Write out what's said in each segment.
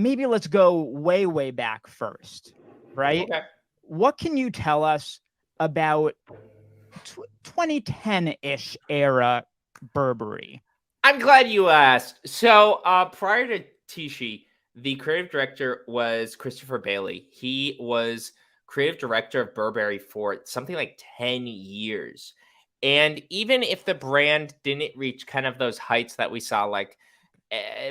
maybe let's go way, way back first, right? Okay. What can you tell us about 2010-ish era Burberry? I'm glad you asked. So, prior to Tishi, the creative director was Christopher Bailey. He was creative director of Burberry for something like 10 years. And even if the brand didn't reach kind of those heights that we saw, like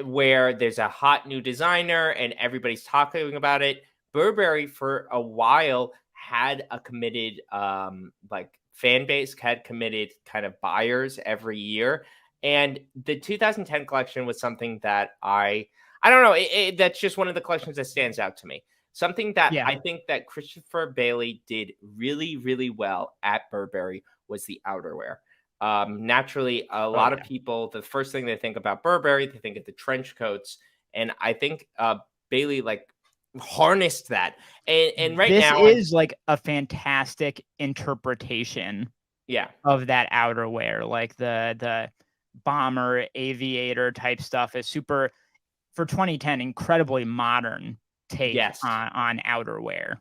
where there's a hot new designer and everybody's talking about it, Burberry for a while had a committed like fan base, had committed kind of buyers every year. And the 2010 collection was something that I don't know, that's just one of the collections that stands out to me. Something that Yeah. I think that Christopher Bailey did really, really well at Burberry was the outerwear. Naturally, a lot of Yeah. people, the first thing they think about Burberry, they think of the trench coats, and I think Bailey like harnessed that. And right This now, is like a fantastic interpretation yeah, of that outerwear, like the bomber aviator type stuff is super for 2010 incredibly modern take yes, on outerwear.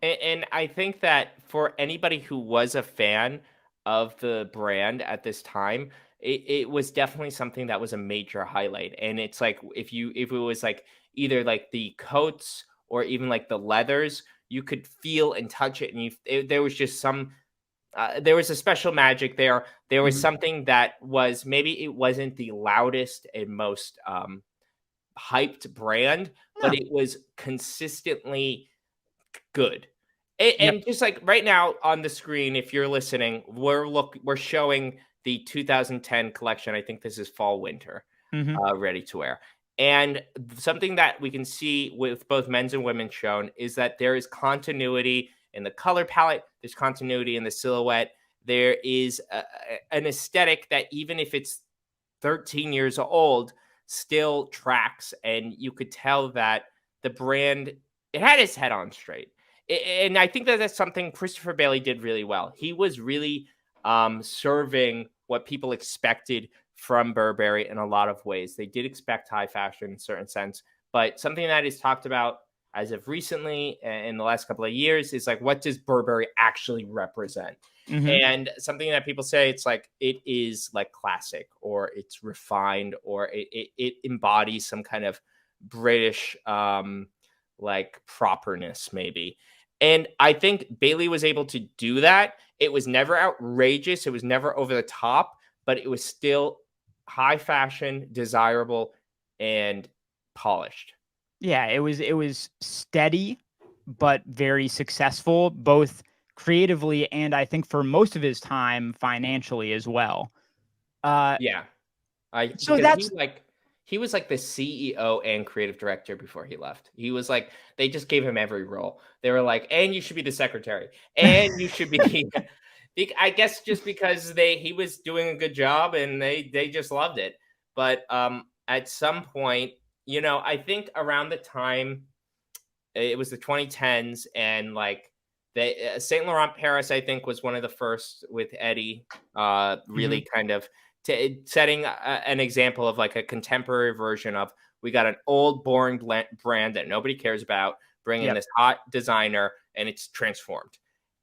and I think that for anybody who was a fan of the brand at this time, it was definitely something that was a major highlight. And it's like if it was like either like the coats or even like the leathers, you could feel and touch it, and there was just some there was a special magic there. There was Mhm. something that was maybe it wasn't the loudest and most hyped brand, but No. it was consistently good. Yep. And just like right now on the screen, if you're listening, we're showing the 2010 collection. I think this is fall winter, Mhm. ready to wear. And something that we can see with both men's and women's shown is that there is continuity in the color palette. There's continuity in the silhouette. There is an aesthetic that even if it's 13 years old, still tracks, and you could tell that the brand it had its head on straight. And I think that that's something Christopher Bailey did really well. He was really serving what people expected from Burberry in a lot of ways. They did expect high fashion in a certain sense, but something that is talked about as of recently in the last couple of years is like, what does Burberry actually represent? Mhm. And something that people say, it's like it is like classic, or it's refined, or it embodies some kind of British like properness maybe. And I think Bailey was able to do that. It was never outrageous, it was never over the top, but it was still high fashion, desirable, and polished. Yeah, it was steady but very successful both creatively and I think for most of his time financially as well. Uh Yeah. I so because that's he was like the CEO and creative director before he left. He was like they just gave him every role. They were like, "And you should be the secretary, and you should be." I guess just because he was doing a good job and they just loved it. But at some point, I think around the time it was the 2010s, and like they Saint Laurent Paris, I think, was one of the first with Eddie, Mhm. really kind of setting an example of like a contemporary version of we got an old boring brand that nobody cares about, bring in Yep. this hot designer, and it's transformed.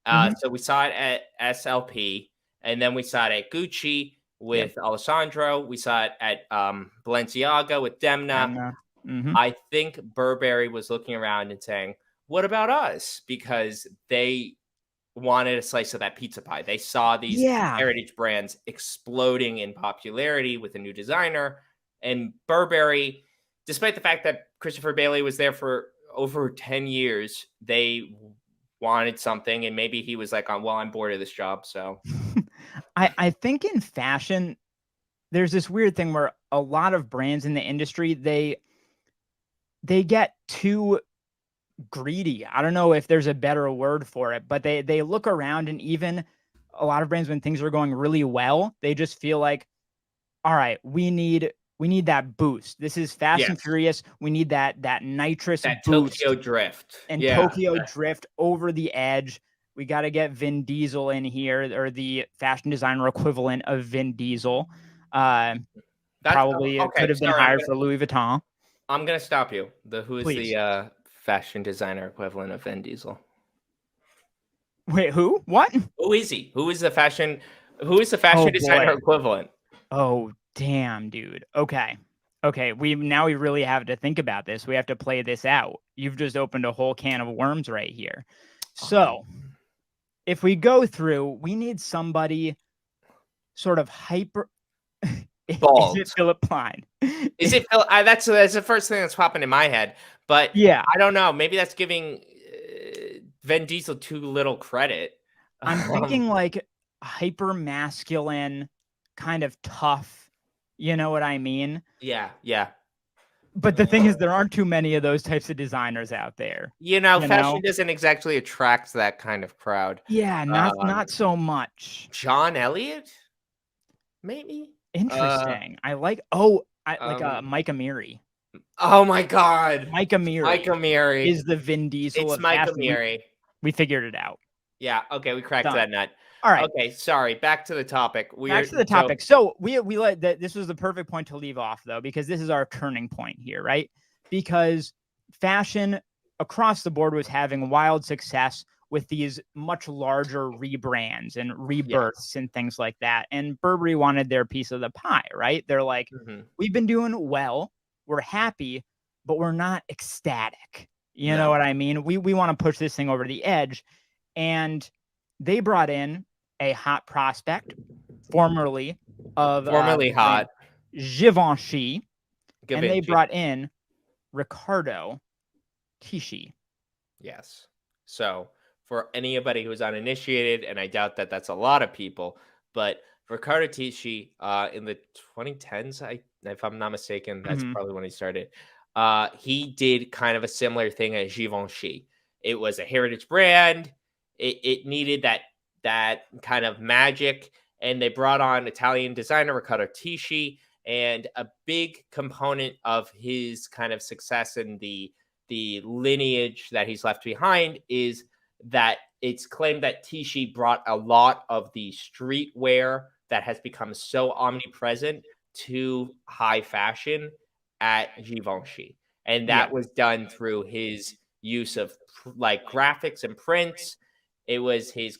Mhm. So we saw it at SLP, and then we saw it at Gucci Yep. with Alessandro. We saw it at Balenciaga with Demna. Mhm. I think Burberry was looking around and saying, "What about us?" Because they wanted a slice of that pizza pie. They saw these Yeah. heritage brands exploding in popularity with a new designer, and Burberry, despite the fact that Christopher Bailey was there for over 10 years, they wanted something, and maybe he was like, "Well, I'm bored of this job, so." I think in fashion there's this weird thing where a lot of brands in the industry they get too greedy. I don't know if there's a better word for it, but they look around and even a lot of brands when things are going really well, they just feel like, all right, we need that boost. This is Fast and Yes. Furious. We need that nitrous That Tokyo boost drift. and Yeah. Tokyo drift over the edge. We got to get Vin Diesel in here or the fashion designer equivalent of Vin Diesel. Uh, That's Probably okay, could have been sorry, I'm hired gonna for Louis Vuitton. I'm gonna stop you. Who is Please. the fashion designer equivalent of Vin Diesel? Wait, who? What? Who is he? Who is the fashion? Who is the Oh fashion designer boy. equivalent? Oh damn, dude. Okay. Okay, we really have to think about this. We have to play this out. You've just opened a whole can of worms right here. Um, So, if we go through, we need somebody sort of hyper. Is it Bald. Philip Klein? Is it? That's the first thing that's popping in my head. But Yeah, I don't know. Maybe that's giving Vin Diesel too little credit. I'm Um, thinking like hyper masculine, kind of tough. You know what I mean? yeah, yeah. But the thing is, there aren't too many of those types of designers out there. You Fashion know? doesn't exactly attract that kind of crowd. Yeah, not Um, so much. John Elliott, maybe. Uh, Interesting. I like. Oh, I like um, Mike Amiri. oh my God, Mike Mike Amiri Amiri. is the Vin Diesel It's of Mike fashion. Amiri. We figured it out. Yeah. Okay, we cracked Done. that nut. All right. Okay, sorry. Back to the topic. Back to the topic. So we let that. This was the perfect point to leave off though, because this is our turning point here, right? Because fashion across the board was having wild success with these much larger rebrands and rebirths and things like that. And Burberry wanted their piece of the pie, right? They're like, we've been doing well, we're happy, but we're not ecstatic. You know what I mean? We want to push this thing over the edge. And they brought in a hot prospect, formerly of hot. Givenchy, and they Givenchy. brought in Riccardo Tisci. Yes. So for anybody who's uninitiated, and I doubt that that's a lot of people, but Riccardo Tisci, in the 2010s, if I'm not mistaken, that's probably when he started. He did kind of a similar thing as Givenchy. It was a heritage brand. It needed that kind of magic, and they brought on Italian designer Riccardo Tisci, and a big component of his kind of success in the lineage that he's left behind is that it's claimed that Tisci brought a lot of the streetwear that has become so omnipresent to high fashion at Givenchy. And that was done through his use of like graphics and prints. It was his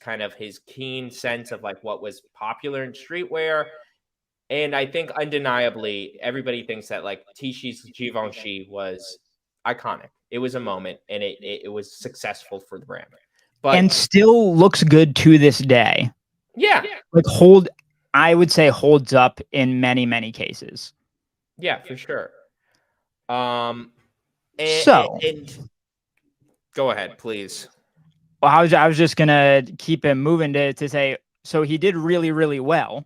keen sense of like what was popular in streetwear. And I think undeniably everybody thinks that like Tisci's Givenchy was iconic. It was a moment, and it was successful for the brand. But and still looks good to this day. Yeah. Like I would say holds up in many, many cases. Yeah, for sure. So go ahead, please. Well, I was just gonna keep it moving to say, so he did really, really well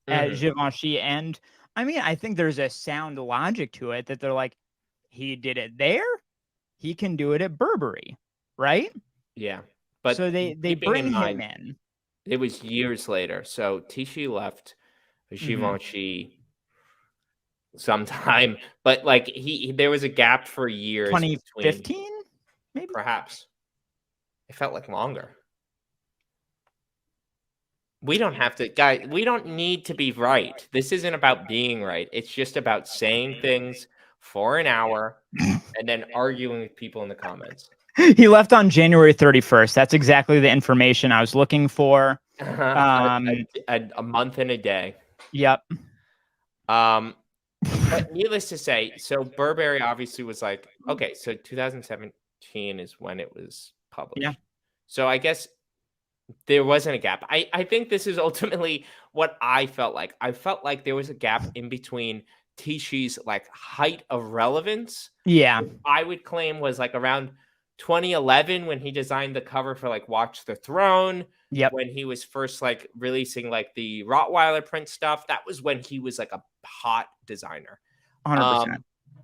at Givenchy, and I mean, I think there's a sound logic to it that they're like, he did it there, he can do it at Burberry, right? Yeah, but so they bring him in. It was years later, so Tisci left Givenchy sometime, but like there was a gap for years. 2015, maybe, perhaps. It felt like longer. We don't have to, guys. We don't need to be right. This isn't about being right. It's just about saying things for an hour and then arguing with people in the comments. He left on January 31st. That's exactly the information I was looking for. A month and a day. Yep. But needless to say, so Burberry obviously was like, okay, so 2017 is when it was published. Yeah. So I guess there wasn't a gap. I think this is ultimately what I felt like. I felt like there was a gap in between Tisci's like height of relevance. Yeah. I would claim was like around 2011 when he designed the cover for like Watch the Throne. Yep. When he was first like releasing like the Rottweiler print stuff, that was when he was like a hot designer. 100%.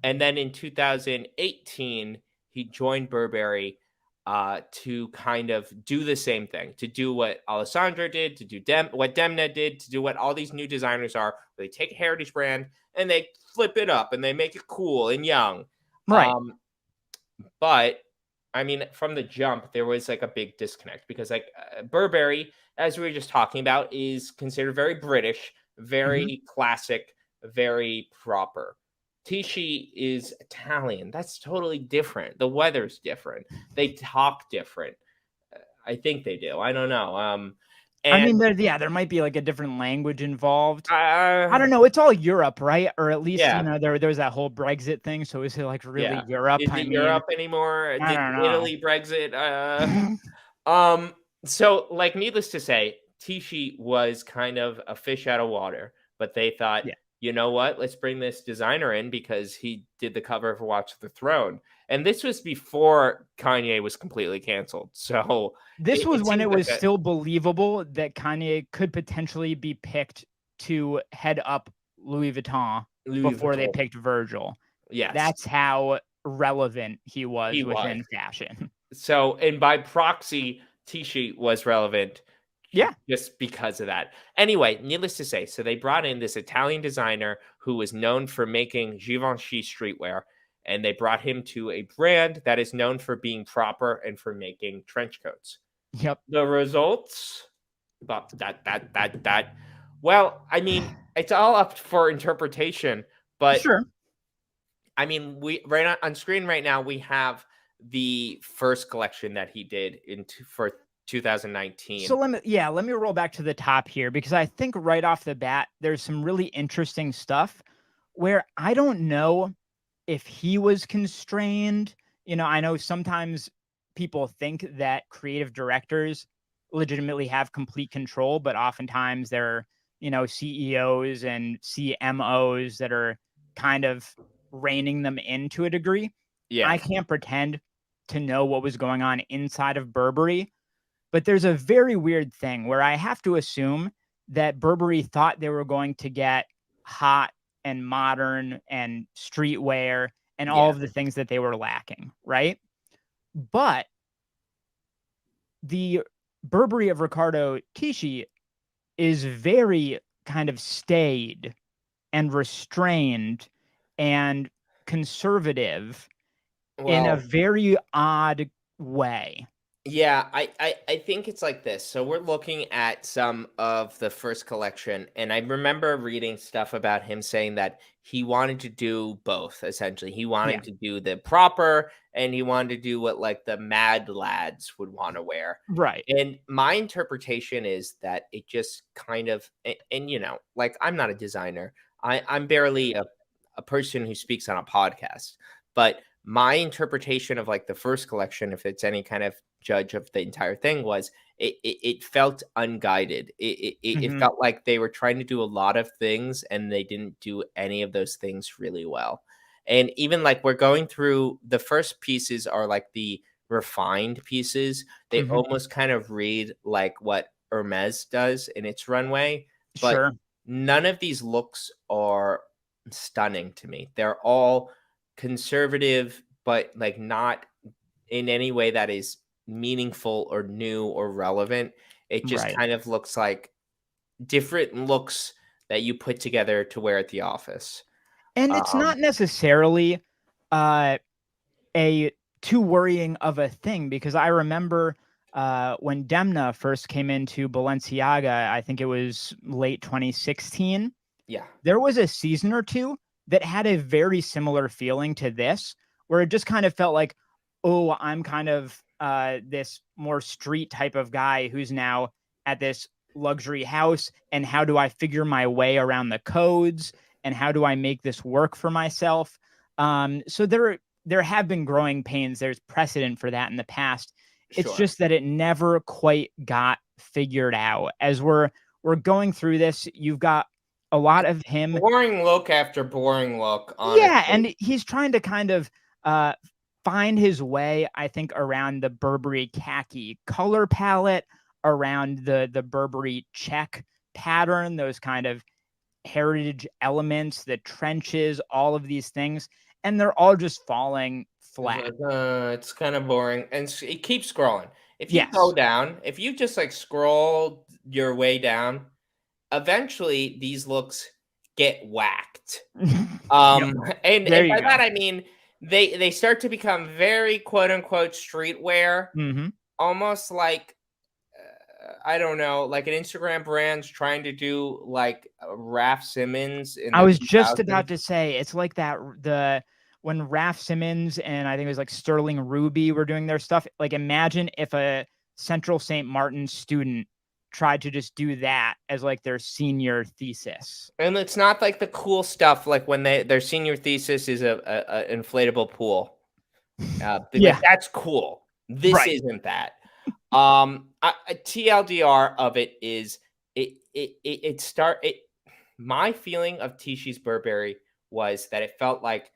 And then in 2018, he joined Burberry to kind of do the same thing, to do what Alessandro did, to do what Demna did, to do what all these new designers are. They take a heritage brand and they flip it up and they make it cool and young. Right. But I mean, from the jump, there was like a big disconnect because like Burberry, as we were just talking about, is considered very British, very classic, very proper. Tisci is Italian. That's totally different. The weather's different. They talk different. I think they do. I don't know. I mean, And there might be like a different language involved. I uh, don't know. It's all Europe, right? Or at least, yeah, there was that whole Brexit thing. So is it like really yeah. Europe? Is I it mean, Europe anymore? I Did don't know. Italy Brexit? Um. So, like, needless to say, Tisci was kind of a fish out of water. But they thought, Yeah. you know what? Let's bring this designer in because he did the cover for Watch the Throne, and this was before Kanye was completely canceled. So This was it when seems it like was a still believable that Kanye could potentially be picked to head up Louis Vuitton Louis before they Vuitton. picked Virgil. Yes, That's how relevant he he was was. within fashion. So, and by proxy, T-Sheet was relevant Yeah. just because of that. Anyway, needless to say, so they brought in this Italian designer who was known for making Givenchy streetwear, and they brought him to a brand that is known for being proper and for making trench coats. Yep. The results, but that. Well, I mean, it's all up for interpretation, but Sure. I mean, we right on screen right now we have the first collection that he did for 2019. So let me roll back to the top here because I think right off the bat there's some really interesting stuff where I don't know if he was constrained. I know sometimes people think that creative directors legitimately have complete control, but oftentimes they're, CEOs and CMOs that are kind of reining them in to a degree. I Yes. can't pretend to know what was going on inside of Burberry, but there's a very weird thing where I have to assume that Burberry thought they were going to get hot and modern and streetwear and all Yeah. of the things that they were lacking, right? But the Burberry of Riccardo Tisci is very kind of staid and restrained and conservative in a Well, very odd way. yeah, I think it's like this. So we're looking at some of the first collection, and I remember reading stuff about him saying that he wanted to do both, essentially. He Yeah, wanted to do the proper and he wanted to do what like the mad lads would want to wear. right. And my interpretation is that it just kind of and like I'm not a designer. I'm barely a person who speaks on a podcast, but my interpretation of like the first collection, if it's any kind of judge of the entire thing, was it felt unguided. It Mhm. felt like they were trying to do a lot of things and they didn't do any of those things really well. And even like we're going through the first pieces are like the refined pieces. They Mhm. almost kind of read like what Hermes does in its runway, but Sure. none of these looks are stunning to me. They're all conservative, but like not in any way that is meaningful or new or relevant. It just Right. kind of looks like different looks that you put together to wear at the office. And it's Um, not necessarily uh a too worrying of a thing because I remember when Demna first came into Balenciaga, I think it was late 2016. yeah, There was a season or two that had a very similar feeling to this, where it just kind of felt like, oh, I'm kind of this more street type of guy who's now at this luxury house. And how do I figure my way around the codes? And how do I make this work for myself? So there have been growing pains. There's precedent for that in the past. It's sure. just that it never quite got figured out. As we're going through this, you've got a lot It's of him. boring look after boring look, Yeah, honestly. and he's trying to kind of uh find his way, I think, around the Burberry khaki color palette, around the Burberry check pattern, those kind of heritage elements, the trenches, all of these things, and they're all just falling It's flat. like, it's kind of boring, and it keeps scrolling. If you go Yes. down, if you just like scroll your way down, eventually these looks get whacked. Yep. There And you by go. that I mean they start to become very quote unquote streetwear, Mhm. almost like I don't know, like an Instagram brand's trying to do like Raf Simons in I the was just about 2000s. to say it's like that when Raf Simons and I think it was like Sterling Ruby were doing their stuff. Like imagine if a Central St. Martin student tried to just do that as like their senior thesis. And it's not like the cool stuff, like when their senior thesis is a inflatable pool. Like Yeah, that's cool. This right. isn't that. TLDR of it is it start it. My feeling of Tishi's Burberry was that it felt like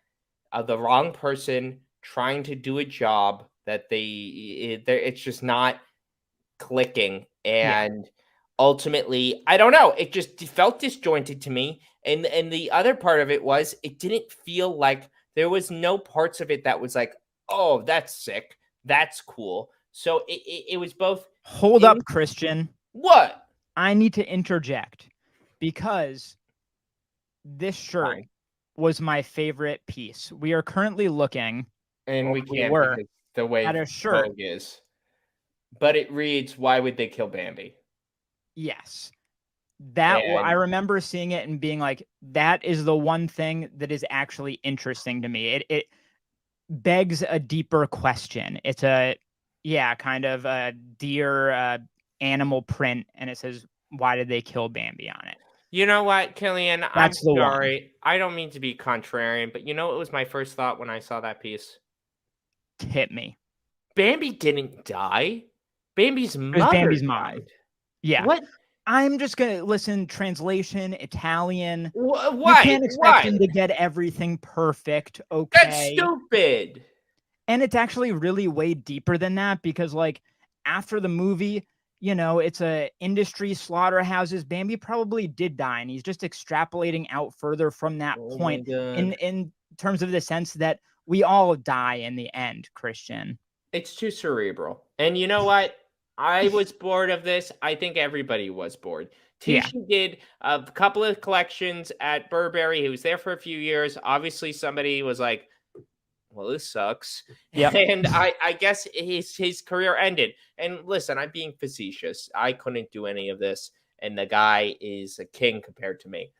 the wrong person trying to do a job that it's just not clicking, Yeah. and ultimately I don't know, it just felt disjointed to me, and the other part of it was it didn't feel like there was no parts of it that was like, oh, that's sick, that's cool. So it was both Hold in up, Christian. what I need to interject because this shirt fine, was my favorite piece. We are currently looking, and or we we can't were, because the at way a shirt. Vogue is, but it reads, why would they kill Bambi? Yes. I And remember seeing it and being like, that is the one thing that is actually interesting to me. It begs a deeper question. It's kind of a deer animal print, and it says, why did they kill Bambi on it? you know what, Kilian? I'm That's the one. sorry. I don't mean to be contrarian, but you know what was my first thought when I saw that piece? Hit me. Bambi didn't die. Bambi's It was mother Bambi's mom. died. Yeah. What? I'm just gonna listen, translation, Italian. You Why? can't expect Why? him to get everything perfect, That's okay? stupid. And it's actually really way deeper than that because, like, after the movie, it's a industry slaughterhouses. Bambi probably did die, and he's just extrapolating out further from that Oh my point in god. terms of the sense that we all die in the end, Christian. It's too cerebral. And you know what? I was bored of this. I think everybody was bored. Yeah. Tishi did a couple of collections at Burberry. He was there for a few years. Obviously, somebody was like, well, this sucks. Yep. And I guess his career ended. And listen, I'm being facetious. I couldn't do any of this. And the guy is a king compared to me.